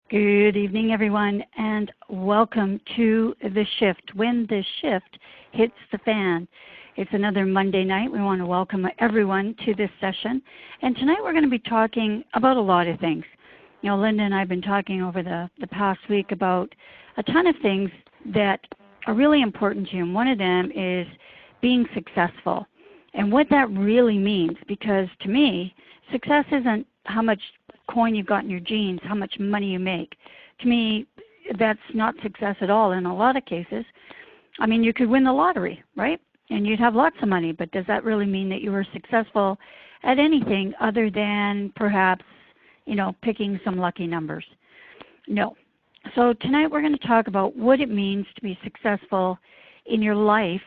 Good evening, everyone, and welcome to The Shift. When the shift hits the fan, it's another Monday night. We want to welcome everyone to this session. And tonight we're going to be talking about a lot of things. You know, Linda and I have been talking over the past week about a ton of things that are really important to you. And one of them is being successful and what that really means. Because to me, success isn't how much coin you've got in your jeans, how much money you make. To me, that's not success at all in a lot of cases. I mean, you could win the lottery, right? And you'd have lots of money, but does that really mean that you were successful at anything other than perhaps, you know, picking some lucky numbers? No. So tonight we're going to talk about what it means to be successful in your life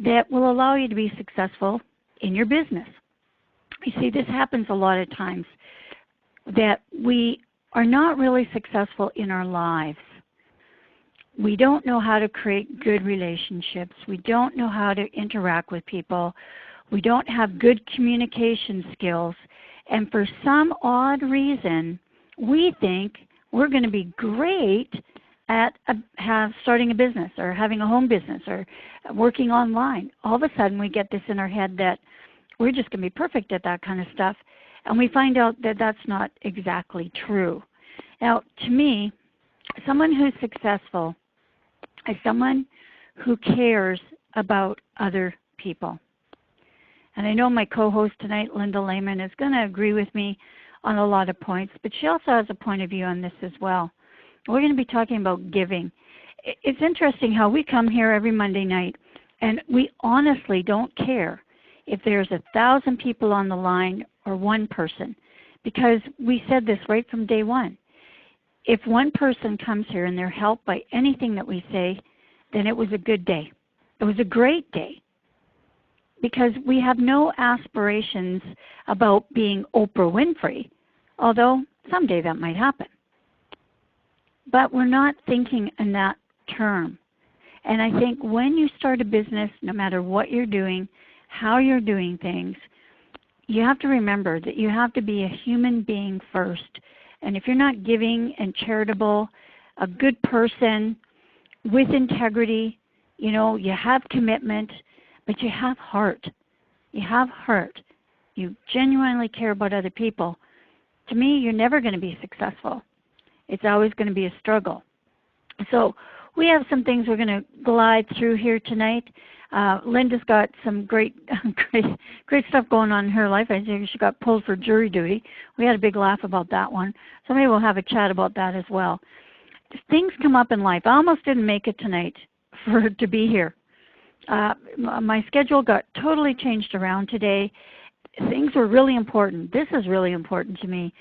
that will allow you to be successful in your business. You see, this happens a lot of times, that we are not really successful in our lives. We don't know how to create good relationships. We don't know how to interact with people. We don't have good communication skills. And for some odd reason, we think we're going to be great at starting a business or having a home business or working online. All of a sudden, we get this in our head that we're just going to be perfect at that kind of stuff. And we find out that that's not exactly true. Now, to me, someone who's successful is someone who cares about other people. And I know my co-host tonight, Linda Lehman, is going to agree with me on a lot of points, but she also has a point of view on this as well. We're going to be talking about giving. It's interesting how we come here every Monday night, and we honestly don't care if there's 1,000 people on the line or one person, because we said this right from day one. If one person comes here and they're helped by anything that we say, then it was a good day. It was a great day, because we have no aspirations about being Oprah Winfrey, although someday that might happen. But we're not thinking in that term. And I think when you start a business, no matter what you're doing, how you're doing things, you have to remember that you have to be a human being first. And if you're not giving and charitable, a good person with integrity, you know, you have commitment, but you have heart. You have heart. You genuinely care about other people. To me, you're never going to be successful. It's always going to be a struggle. So we have some things we're going to glide through here tonight. Linda's got some great stuff going on in her life. I think she got pulled for jury duty. We had a big laugh about that one. So maybe we'll have a chat about that as well. Things come up in life. I almost didn't make it tonight to be here. My schedule got totally changed around today. Things were really important. This is really important to me.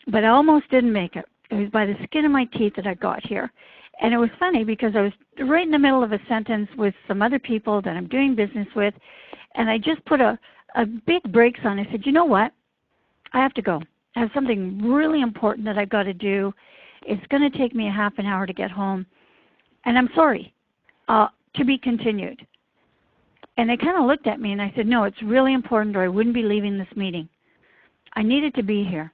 But I almost didn't make it. It was by the skin of my teeth that I got here. And it was funny because I was right in the middle of a sentence with some other people that I'm doing business with, and I just put a big brakes on. I said, you know what? I have to go. I have something really important that I've got to do. It's going to take me a half an hour to get home, and I'm sorry, to be continued. And they kind of looked at me, and I said, no, it's really important or I wouldn't be leaving this meeting. I needed to be here.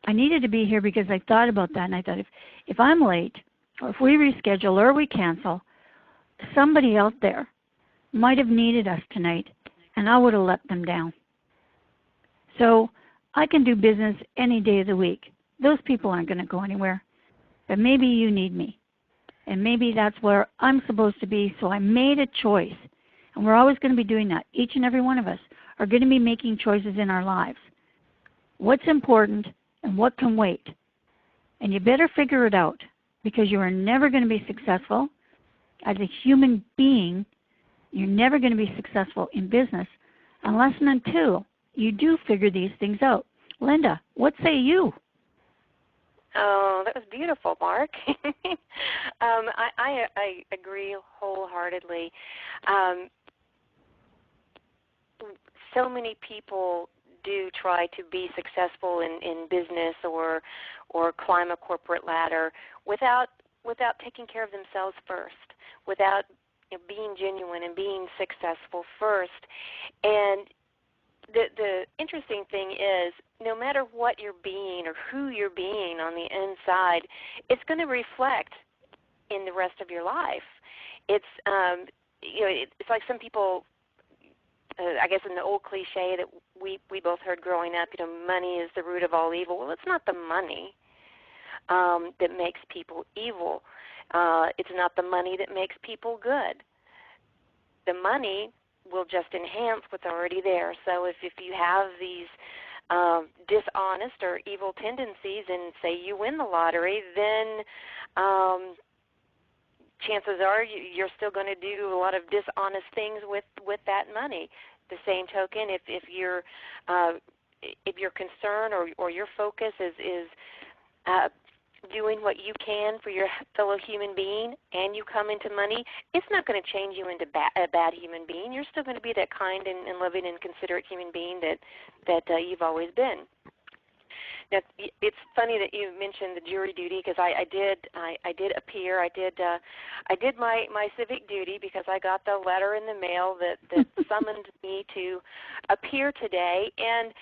I needed to be here because I thought about that, and I thought if I'm late, or if we reschedule or we cancel, somebody out there might have needed us tonight, and I would have let them down. So I can do business any day of the week. Those people aren't going to go anywhere. But maybe you need me, and maybe that's where I'm supposed to be. So I made a choice, and we're always going to be doing that. Each and every one of us are going to be making choices in our lives. What's important and what can wait? And you better figure it out, because you are never going to be successful as a human being. You're never going to be successful in business unless and until you do figure these things out. Linda, what say you? Oh, that was beautiful, Mark. I agree wholeheartedly. So many people do try to be successful in business or climb a corporate ladder without taking care of themselves first, without being genuine and being successful first. And the interesting thing is, no matter what you're being or who you're being on the inside, it's going to reflect in the rest of your life. It's it's like some people, I guess, in the old cliche that we both heard growing up, money is the root of all evil. Well, it's not the money that makes people evil. It's not the money that makes people good. The money will just enhance what's already there. So if you have these dishonest or evil tendencies and say you win the lottery, then chances are you're still going to do a lot of dishonest things with that money. The same token, if your concern or your focus is doing what you can for your fellow human being, and you come into money, it's not going to change you into a bad human being. You're still going to be that kind and loving and considerate human being that you've always been. Now, it's funny that you mentioned the jury duty, because I did appear. I did my civic duty, because I got the letter in the mail that summoned me to appear today. And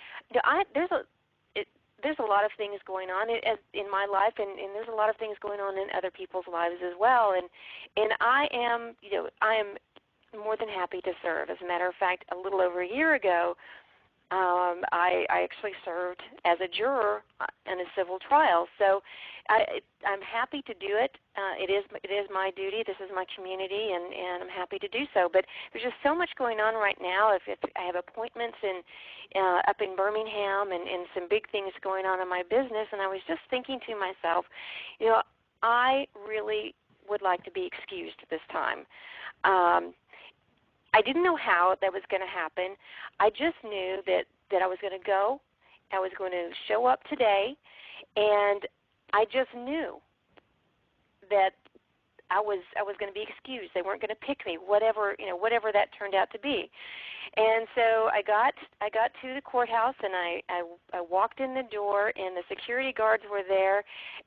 there's a lot of things going on in my life, and there's a lot of things going on in other people's lives as well. And I am more than happy to serve. As a matter of fact, a little over a year ago, I actually served as a juror in a civil trial. So I'm happy to do it. It is my duty. This is my community, and I'm happy to do so. But there's just so much going on right now. If I have appointments up in Birmingham and some big things going on in my business, and I was just thinking to myself, I really would like to be excused this time. I didn't know how that was going to happen. I just knew that I was going to go. I was going to show up today, and I just knew that I was going to be excused. They weren't going to pick me, whatever that turned out to be. And so I got to the courthouse, and I walked in the door, and the security guards were there,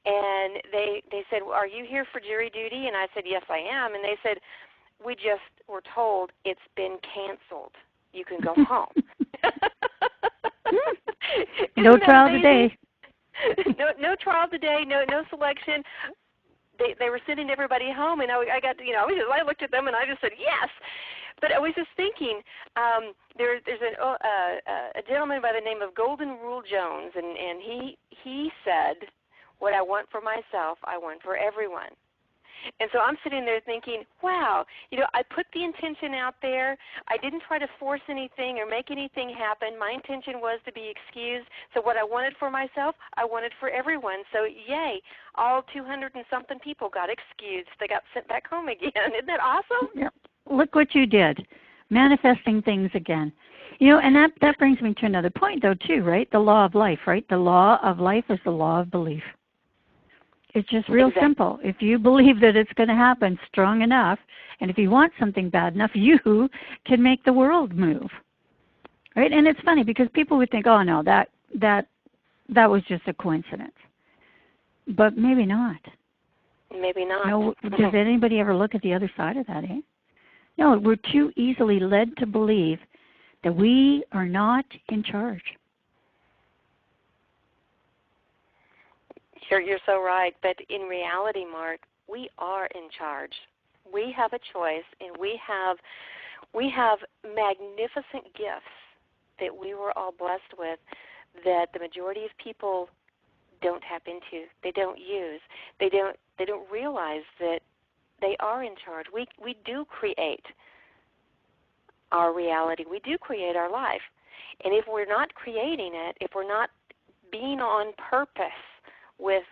and they said, well, "Are you here for jury duty?" And I said, "Yes, I am." And they said, "We just were told it's been canceled. You can go home." No trial today. No trial today. No selection. They were sending everybody home, and I looked at them and I just said yes. But I was just thinking, there's a gentleman by the name of Golden Rule Jones, and he said, "What I want for myself, I want for everyone." And so I'm sitting there thinking, wow, I put the intention out there. I didn't try to force anything or make anything happen. My intention was to be excused. So what I wanted for myself, I wanted for everyone. So yay, all 200 and something people got excused. They got sent back home again. Isn't that awesome? Yeah. Look what you did, manifesting things again. And that brings me to another point, though, too, right? The law of life, right? The law of life is the law of belief. It's just real simple. If you believe that it's going to happen strong enough, and if you want something bad enough, you can make the world move, right? And it's funny because people would think, "Oh no, that was just a coincidence," but maybe not. Maybe not. No, does anybody ever look at the other side of that? No, we're too easily led to believe that we are not in charge. You're so right, but in reality, Mark, we are in charge. We have a choice, and we have magnificent gifts that we were all blessed with that the majority of people don't tap into. They don't use. They don't realize that they are in charge. We do create our reality. We do create our life. And if we're not creating it, if we're not being on purpose with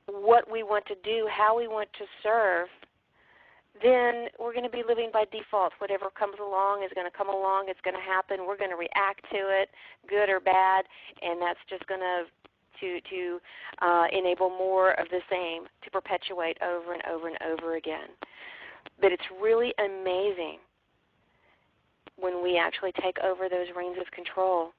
what we want to do, how we want to serve, then we're going to be living by default. Whatever comes along is going to come along. It's going to happen. We're going to react to it, good or bad, and that's just going to enable more of the same to perpetuate over and over and over again. But it's really amazing when we actually take over those reins of control,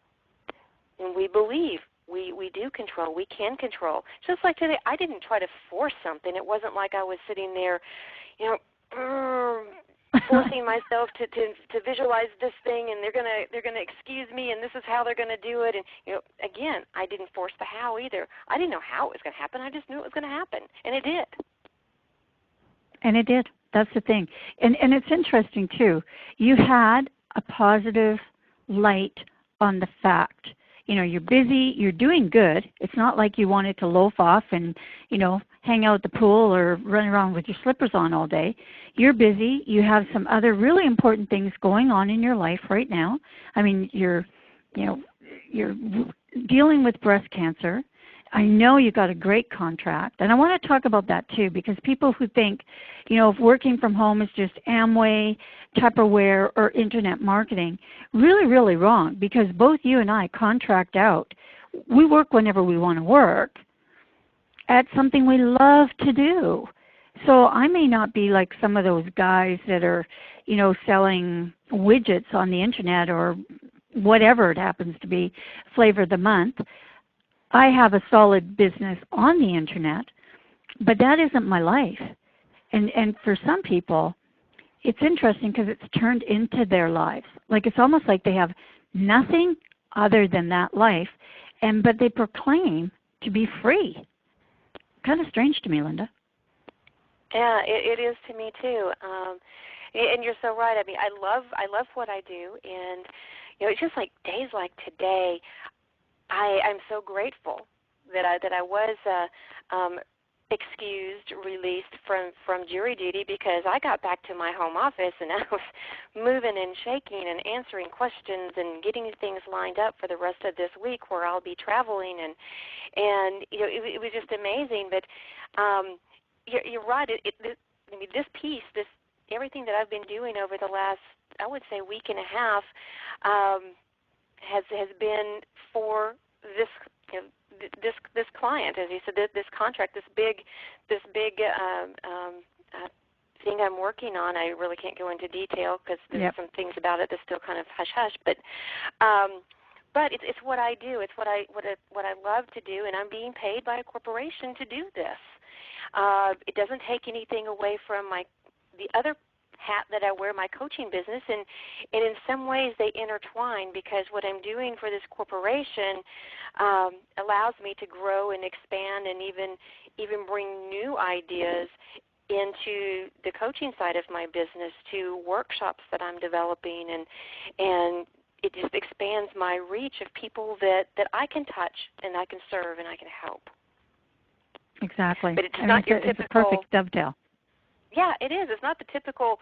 when we believe we do control, we can control. Just like today, I didn't try to force something. It wasn't like I was sitting there, forcing myself to visualize this thing, and they're gonna excuse me, and this is how they're gonna do it. And again, I didn't force the how either. I didn't know how it was gonna happen. I just knew it was gonna happen, and it did. And it did. That's the thing. And it's interesting too. You had a positive light on the fact. You're busy, you're doing good. It's not like you wanted to loaf off and, hang out at the pool or run around with your slippers on all day. You're busy. You have some other really important things going on in your life right now. I mean, you're dealing with breast cancer. I know you got a great contract, and I want to talk about that too, because people who think, if working from home is just Amway, Tupperware, or internet marketing, really, really wrong, because both you and I contract out. We work whenever we want to work at something we love to do. So I may not be like some of those guys that are, selling widgets on the internet or whatever it happens to be, flavor of the month. I have a solid business on the internet, but that isn't my life. And for some people, it's interesting because it's turned into their lives. Like it's almost like they have nothing other than that life, but they proclaim to be free. Kind of strange to me, Linda. Yeah, it is to me too. And you're so right. I mean, I love what I do, and it's just like days like today. I'm so grateful that I was excused, released from jury duty, because I got back to my home office and I was moving and shaking and answering questions and getting things lined up for the rest of this week where I'll be traveling, and it was just amazing. But you're right. This piece, this everything that I've been doing over the last, I would say, week and a half. Has been for this this client, as you said, this contract, this big thing I'm working on. I really can't go into detail because there's some things about it that's still kind of hush hush. But it's what I do. It's what I love to do, and I'm being paid by a corporation to do this. It doesn't take anything away from the other hat that I wear, my coaching business, and in some ways they intertwine, because what I'm doing for this corporation allows me to grow and expand and even bring new ideas into the coaching side of my business, to workshops that I'm developing, and it just expands my reach of people that I can touch and I can serve and I can help. Exactly. But it's not your typical. It's a perfect dovetail. Yeah, it is. It's not the typical,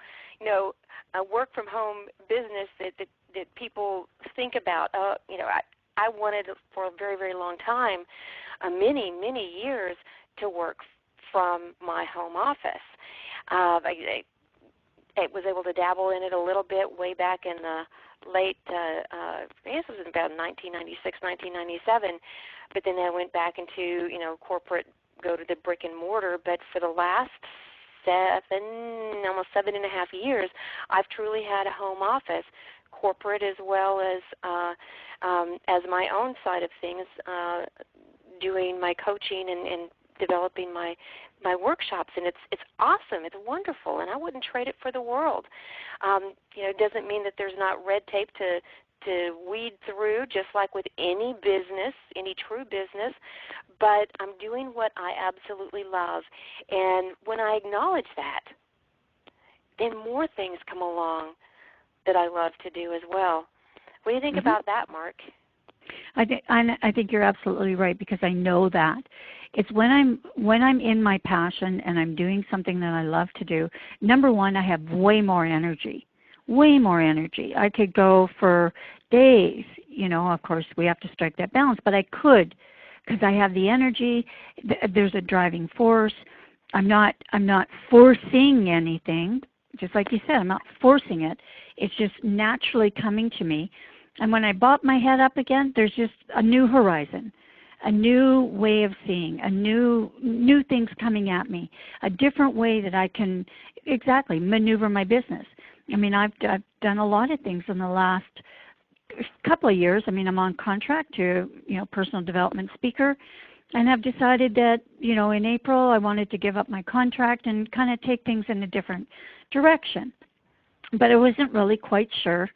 work from home business that people think about. I wanted for a very, very long time, many years, to work from my home office. I was able to dabble in it a little bit way back in the late, I guess it was about 1996, 1997. But then I went back into corporate, go to the brick and mortar. But for the last almost 7.5 years, I've truly had a home office, corporate as well as my own side of things, doing my coaching and developing my workshops, and it's awesome. It's wonderful, and I wouldn't trade it for the world. It doesn't mean that there's not red tape to weed through, just like with any business, any true business, but I'm doing what I absolutely love. And when I acknowledge that, then more things come along that I love to do as well. What do you think about that, Mark? I think you're absolutely right, because I know that. It's when I'm in my passion and I'm doing something that I love to do, number one, I have way more energy. I could go for days. Of course, we have to strike that balance, but I could, because I have the energy. There's a driving force. I'm not forcing anything. Just like you said, I'm not forcing it. It's just naturally coming to me. And when I bob my head up again, there's just a new horizon, a new way of seeing, a new things coming at me, a different way that I can exactly maneuver my business. I mean, I've done a lot of things in the last couple of years. I mean, I'm on contract to, personal development speaker, and I've decided that, in April I wanted to give up my contract and kind of take things in a different direction. but I wasn't really quite sure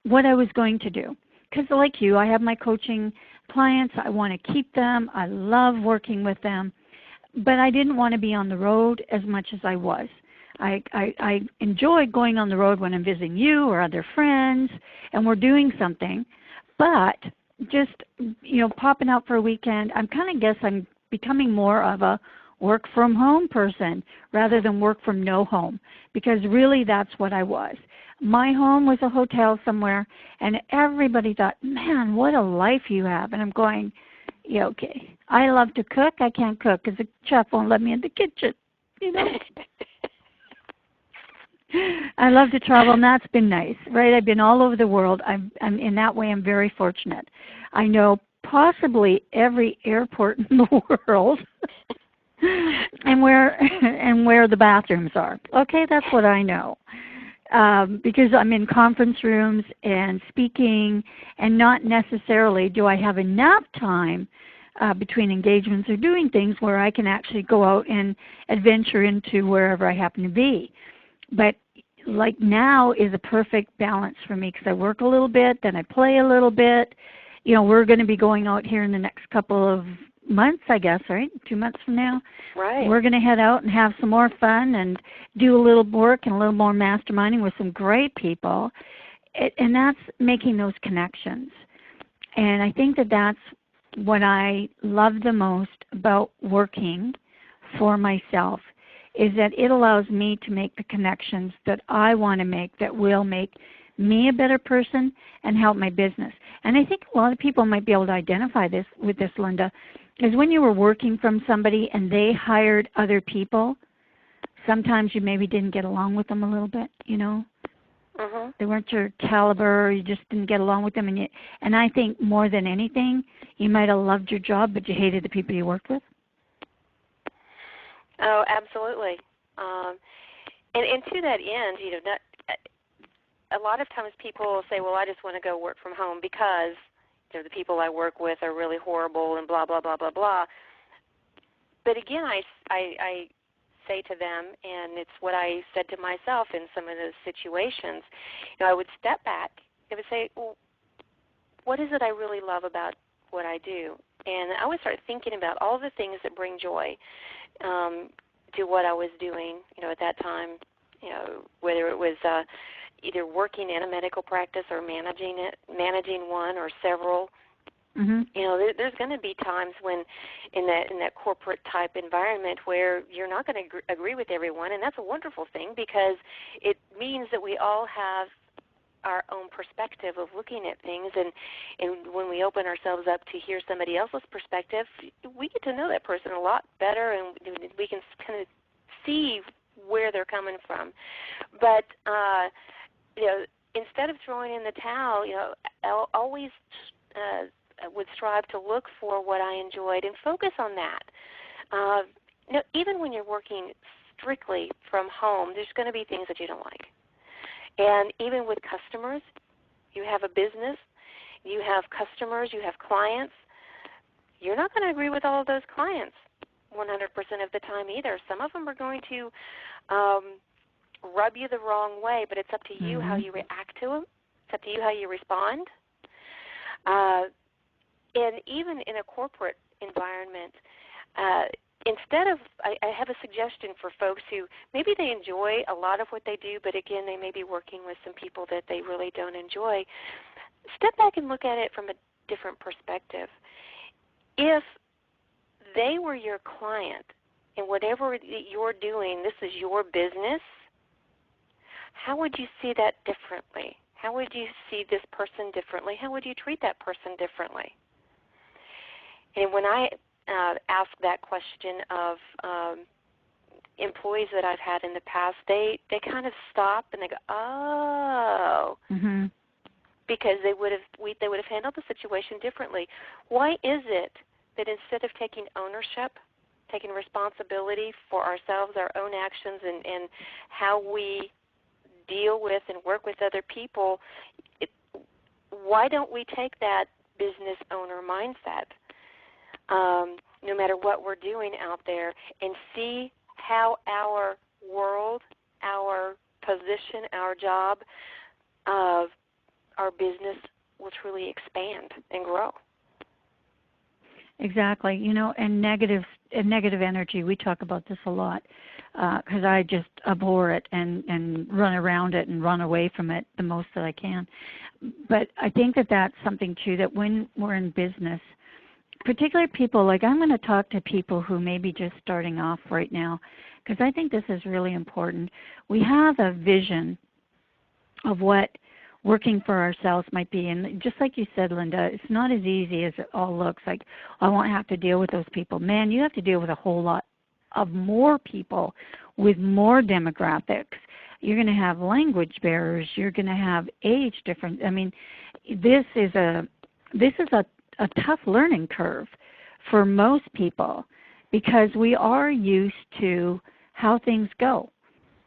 what I was going to do. Because like you, I have my coaching clients. I want to keep them. I love working with them. But I didn't want to be on the road as much as I was. I enjoy going on the road when I'm visiting you or other friends and we're doing something. But just, popping out for a weekend, I'm becoming more of a work from home person rather than work from no home, because really that's what I was. My home was a hotel somewhere, and everybody thought, man, what a life you have. And I'm going, yeah, okay. I love to cook. I can't cook because the chef won't let me in the kitchen. I love to travel, and that's been nice, right? I've been all over the world. I'm in that way, I'm very fortunate. I know possibly every airport in the world and where the bathrooms are. Okay, that's what I know. Because I'm in conference rooms and speaking, and not necessarily do I have enough time between engagements or doing things where I can actually go out and adventure into wherever I happen to be. But like now is a perfect balance for me because I work a little bit, then I play a little bit. We're going to be going out here in the next couple of months, I guess, right? 2 months from now. Right. We're going to head out and have some more fun and do a little work and a little more masterminding with some great people. And that's making those connections. And I think that that's what I love the most about working for myself, is that it allows me to make the connections that I want to make that will make me a better person and help my business. And I think a lot of people might be able to identify this with this, Linda, is when you were working from somebody and they hired other people, sometimes you maybe didn't get along with them a little bit, Mm-hmm. They weren't your caliber, you just didn't get along with them. And I think more than anything, you might have loved your job, but you hated the people you worked with. Oh, absolutely. And to that end, a lot of times people say, well, I just want to go work from home because the people I work with are really horrible and blah, blah, blah, blah, blah. But again, I say to them, and it's what I said to myself in some of those situations, I would step back and would say, well, what is it I really love about what I do? And I would start thinking about all the things that bring joy to what I was doing, at that time, whether it was either working in a medical practice or managing one or several. Mm-hmm. There's going to be times when in that corporate type environment where you're not going to agree with everyone, and that's a wonderful thing because it means that we all have our own perspective of looking at things, and when we open ourselves up to hear somebody else's perspective, we get to know that person a lot better, and we can kind of see where they're coming from. But instead of throwing in the towel, I'll always would strive to look for what I enjoyed and focus on that. Even when you're working strictly from home, there's going to be things that you don't like. And even with customers, you have a business, you have customers, you have clients. You're not going to agree with all of those clients 100% of the time either. Some of them are going to rub you the wrong way, but it's up to you how you react to them. It's up to you how you respond. And even in a corporate environment, instead of, I have a suggestion for folks who maybe they enjoy a lot of what they do, but again, they may be working with some people that they really don't enjoy. Step back and look at it from a different perspective. If they were your client and whatever you're doing, this is your business, how would you see that differently? How would you see this person differently? How would you treat that person differently? And when I ask that question of employees that I've had in the past, they kind of stop and they go, oh, because they would have handled the situation differently. Why is it that instead of taking ownership, taking responsibility for ourselves, our own actions, and how we deal with and work with other people, why don't we take that business owner mindset, no matter what we're doing out there, and see how our world, our position, our job, our business will truly expand and grow. Exactly. And negative energy, we talk about this a lot because I just abhor it and run around it and run away from it the most that I can. But I think that that's something, too, that when we're in business, particularly people, like I'm going to talk to people who may be just starting off right now because I think this is really important. We have a vision of what working for ourselves might be. And just like you said, Linda, it's not as easy as it all looks. Like, I won't have to deal with those people. Man, you have to deal with a whole lot of more people with more demographics. You're going to have language barriers. You're going to have age difference. I mean, this is a tough learning curve for most people because we are used to how things go.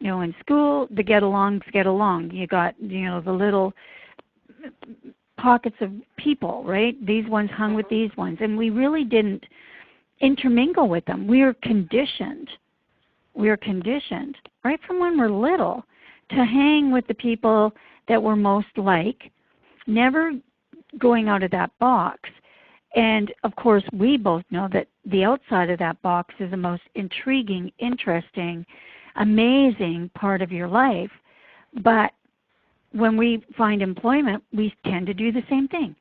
In school, the get-alongs get along. You got, the little pockets of people, right? These ones hung with these ones. And we really didn't intermingle with them. We are conditioned. Right from when we're little to hang with the people that we're most like, never going out of that box. And, of course, we both know that the outside of that box is the most intriguing, interesting, amazing part of your life. But when we find employment, we tend to do the same thing.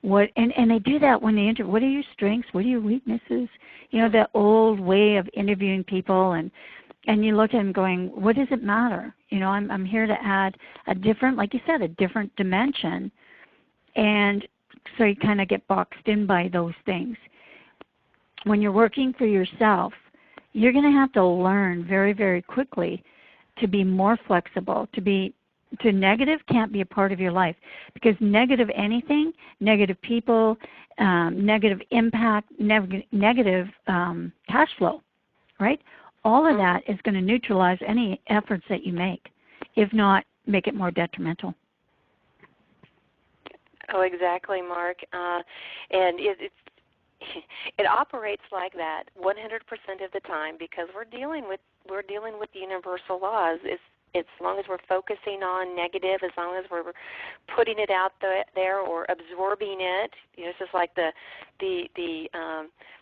And they do that when they interview. What are your strengths? What are your weaknesses? The old way of interviewing people, and you look at them going, what does it matter? I'm here to add a different, like you said, a different dimension. And so you kind of get boxed in by those things. When you're working for yourself, you're going to have to learn very, very quickly to be more flexible, to negative can't be a part of your life because negative anything, negative people, negative impact, negative cash flow, right? All of that is going to neutralize any efforts that you make, if not make it more detrimental. Oh, exactly, Mark. And it operates like that 100% of the time because we're dealing with universal laws. It's as long as we're focusing on negative, as long as we're putting it out there or absorbing it. It's just like the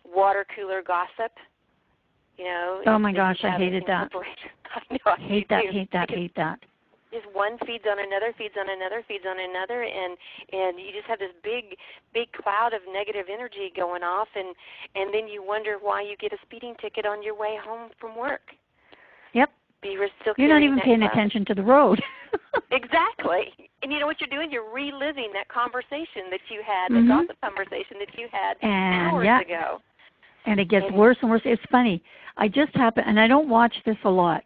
Watercooler Gossip. Oh my gosh, I hated that. I know, hate that. Just one feeds on another, and you just have this big cloud of negative energy going off, and then you wonder why you get a speeding ticket on your way home from work. Yep. You're not even paying attention to the road. Exactly. And you know what you're doing? You're reliving that conversation that you had, the gossip conversation that you had hours ago. And it gets worse and worse. It's funny. I just happened, and I don't watch this a lot,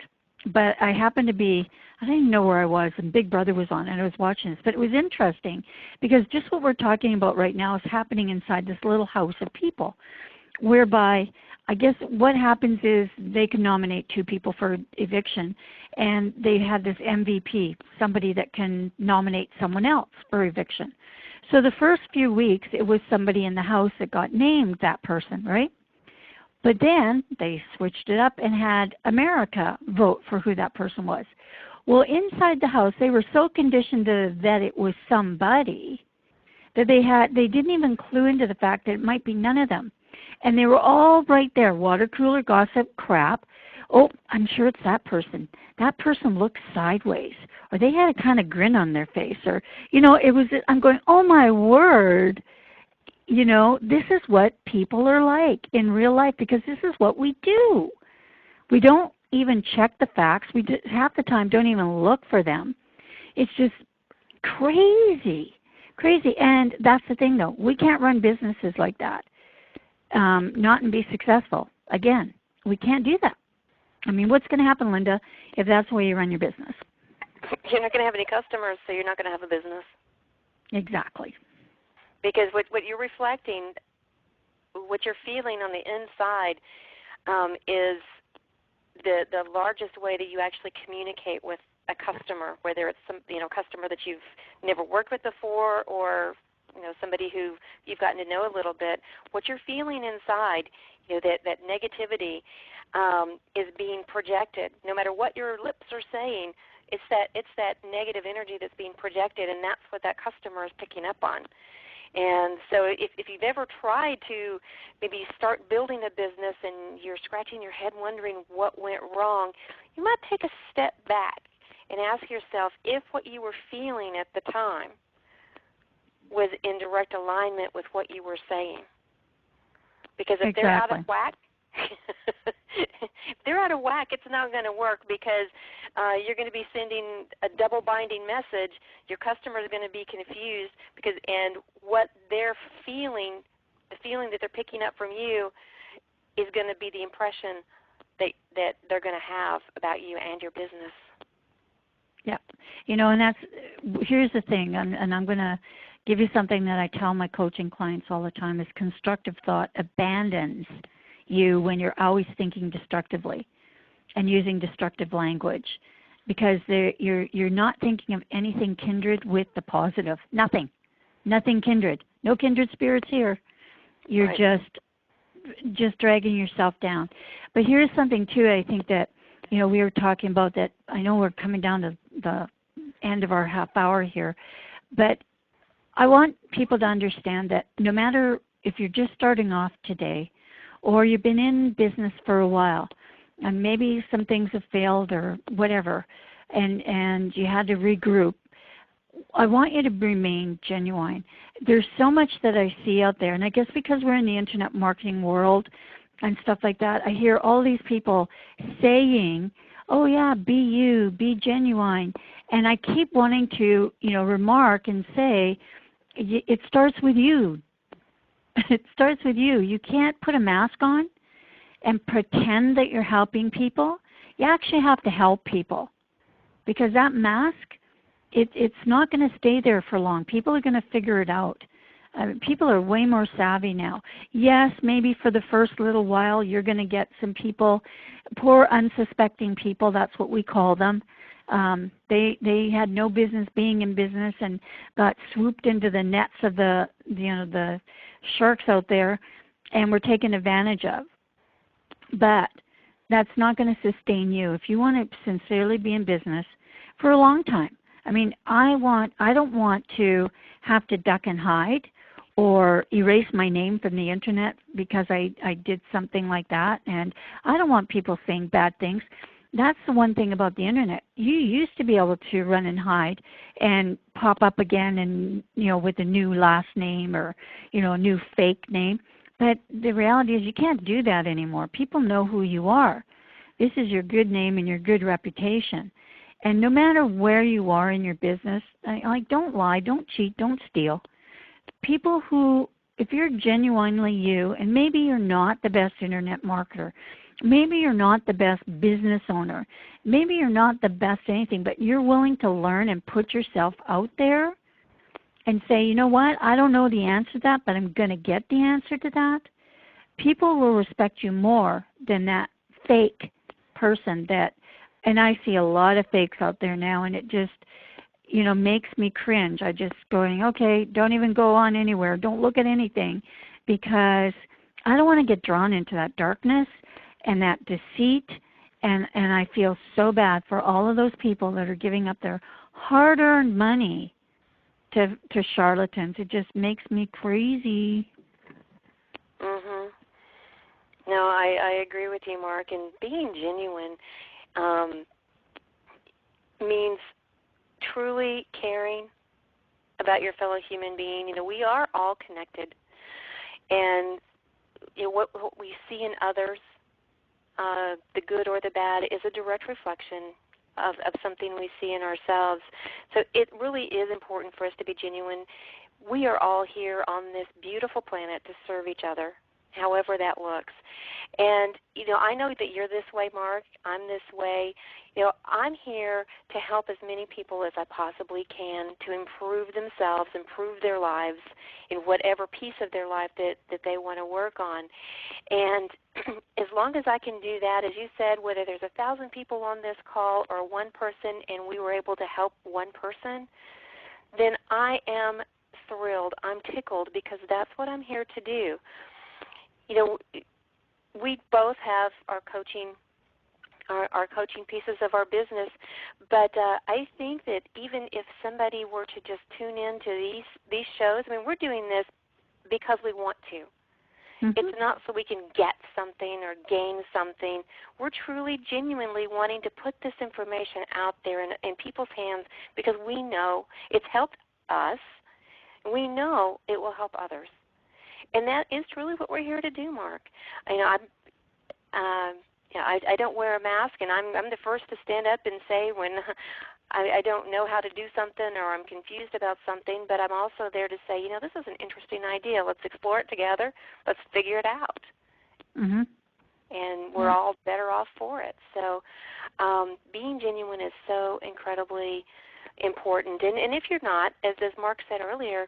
but I happened to be, I didn't even know where I was, and Big Brother was on, and I was watching this. But it was interesting because just what we're talking about right now is happening inside this little house of people, whereby I guess what happens is they can nominate two people for eviction, and they have this MVP, somebody that can nominate someone else for eviction. So the first few weeks, it was somebody in the house that got named that person, right? But then they switched it up and had America vote for who that person was. Well, inside the house, they were so conditioned that it was somebody that they didn't even clue into the fact that it might be none of them. And they were all right there, watercooler gossip crap. Oh, I'm sure it's that person. That person looked sideways. Or they had a kind of grin on their face. Or, it was, I'm going, oh my word. This is what people are like in real life because this is what we do. We don't even check the facts. We half the time don't even look for them. It's just crazy. And that's the thing, though. We can't run businesses like that, not and be successful. Again, we can't do that. I mean, what's going to happen, Linda, if that's the way you run your business? You're not going to have any customers, so you're not going to have a business. Exactly. Because what you're reflecting, what you're feeling on the inside is the largest way that you actually communicate with a customer, whether it's some customer that you've never worked with before or somebody who you've gotten to know a little bit. What you're feeling inside, that negativity is being projected. No matter what your lips are saying, It's that negative energy that's being projected, and that's what that customer is picking up on. And so if you've ever tried to maybe start building a business and you're scratching your head wondering what went wrong, you might take a step back and ask yourself if what you were feeling at the time was in direct alignment with what you were saying. Because if they're out of whack, if they're out of whack, it's not going to work, because you're going to be sending a double binding message. Your customer is going to be confused and what they're feeling, the feeling that they're picking up from you, is going to be the impression that they're going to have about you and your business. Yeah, and here's the thing, and I'm going to give you something that I tell my coaching clients all the time, is constructive thought abandons you when you're always thinking destructively and using destructive language, because you're not thinking of anything kindred with the positive. Nothing kindred. No kindred spirits here. You're right. just dragging yourself down. But here's something too, I think that, we were talking about that. I know we're coming down to the end of our half hour here, but I want people to understand that no matter if you're just starting off today or you've been in business for a while and maybe some things have failed or whatever, and you had to regroup, I want you to remain genuine. There's so much that I see out there, and I guess because we're in the internet marketing world and stuff like that, I hear all these people saying, oh yeah, be you, be genuine. And I keep wanting to, remark and say, it starts with you. It starts with you. You can't put a mask on and pretend that you're helping people. You actually have to help people, because that mask, it's not going to stay there for long. People are going to figure it out. People are way more savvy now. Yes, maybe for the first little while you're going to get some people, poor unsuspecting people, that's what we call them. They had no business being in business and got swooped into the nets of the sharks out there and were taken advantage of. But that's not going to sustain you. If you want to sincerely be in business for a long time, I mean, I don't want to have to duck and hide or erase my name from the internet because I did something like that. And I don't want people saying bad things. That's the one thing about the internet. You used to be able to run and hide and pop up again and, with a new last name or, a new fake name. But the reality is you can't do that anymore. People know who you are. This is your good name and your good reputation. And no matter where you are in your business, don't lie, don't cheat, don't steal. People who, if you're genuinely you, and maybe you're not the best internet marketer, maybe you're not the best business owner, maybe you're not the best anything, but you're willing to learn and put yourself out there and say, you know what, I don't know the answer to that, but I'm going to get the answer to that. People will respect you more than that fake person and I see a lot of fakes out there now, and it just, makes me cringe. I just going, okay, don't even go on anywhere. Don't look at anything, because I don't want to get drawn into that darkness and that deceit, and I feel so bad for all of those people that are giving up their hard-earned money to charlatans. It just makes me crazy. Mhm. No, I agree with you, Mark. And being genuine means truly caring about your fellow human being. We are all connected, and what we see in others, the good or the bad, is a direct reflection of something we see in ourselves. So it really is important for us to be genuine. We are all here on this beautiful planet to serve each other, however that looks. And, I know that you're this way, Mark. I'm this way. I'm here to help as many people as I possibly can to improve themselves, improve their lives in whatever piece of their life that they want to work on. And as long as I can do that, as you said, whether there's 1,000 people on this call or one person and we were able to help one person, then I am thrilled. I'm tickled, because that's what I'm here to do. We both have our coaching our coaching pieces of our business. But I think that even if somebody were to just tune in to these shows, I mean, we're doing this because we want to. It's not so we can get something or gain something. We're truly, genuinely wanting to put this information out there in people's hands because we know it's helped us. We know it will help others. And that is truly what we're here to do, Mark. You know, I don't wear a mask, and I'm the first to stand up and say when I don't know how to do something or I'm confused about something, but I'm also there to say, you know, this is an interesting idea. Let's explore it together. Let's figure it out. And we're all better off for it. So being genuine is so incredibly important. And if you're not, as Mark said earlier,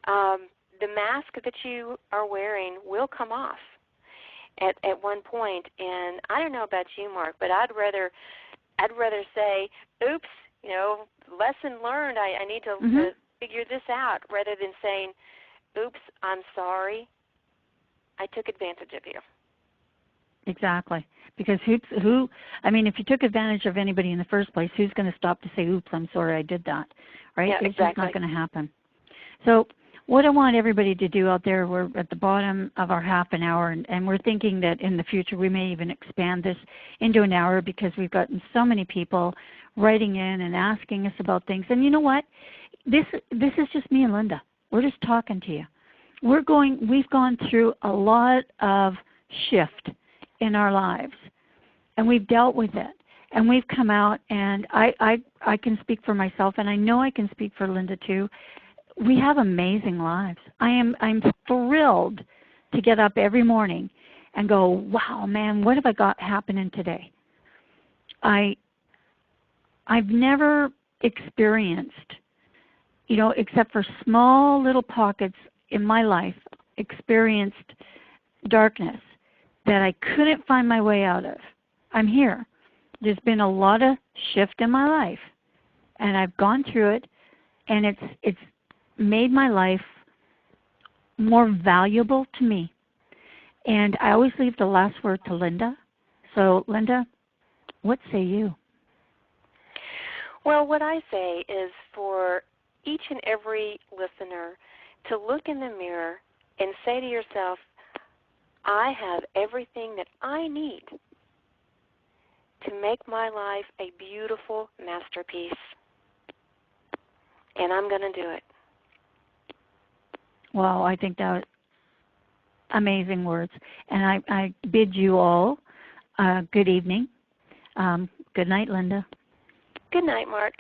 the mask that you are wearing will come off at one point. And I don't know about you, Mark, but I'd rather say, oops, you know, lesson learned, I need to figure this out, rather than saying, oops, I'm sorry, I took advantage of you. Exactly. Because I mean, if you took advantage of anybody in the first place, who's going to stop to say, oops, I'm sorry I did that, right? Yeah, it's just not going to happen. So what I want everybody to do out there, we're at the bottom of our half an hour, and we're thinking that in the future we may even expand this into an hour because we've gotten so many people writing in and asking us about things. And you know what? This is just me and Linda. We're just talking to you. We've gone through a lot of shift in our lives, and we've dealt with it. And we've come out, and I can speak for myself, and I know I can speak for Linda too. We have amazing lives. I'm thrilled to get up every morning and go, wow, man, what have I got happening today? I've never experienced, you know, except for small little pockets in my life, experienced darkness that I couldn't find my way out of. I'm here. There's been a lot of shift in my life, and I've gone through it, and it's made my life more valuable to me. And I always leave the last word to Linda. So, Linda, what say you? Well, what I say is for each and every listener to look in the mirror and say to yourself, I have everything that I need to make my life a beautiful masterpiece, and I'm going to do it. Well, I think that was amazing words. And I bid you all good evening. Good night, Linda. Good night, Mark.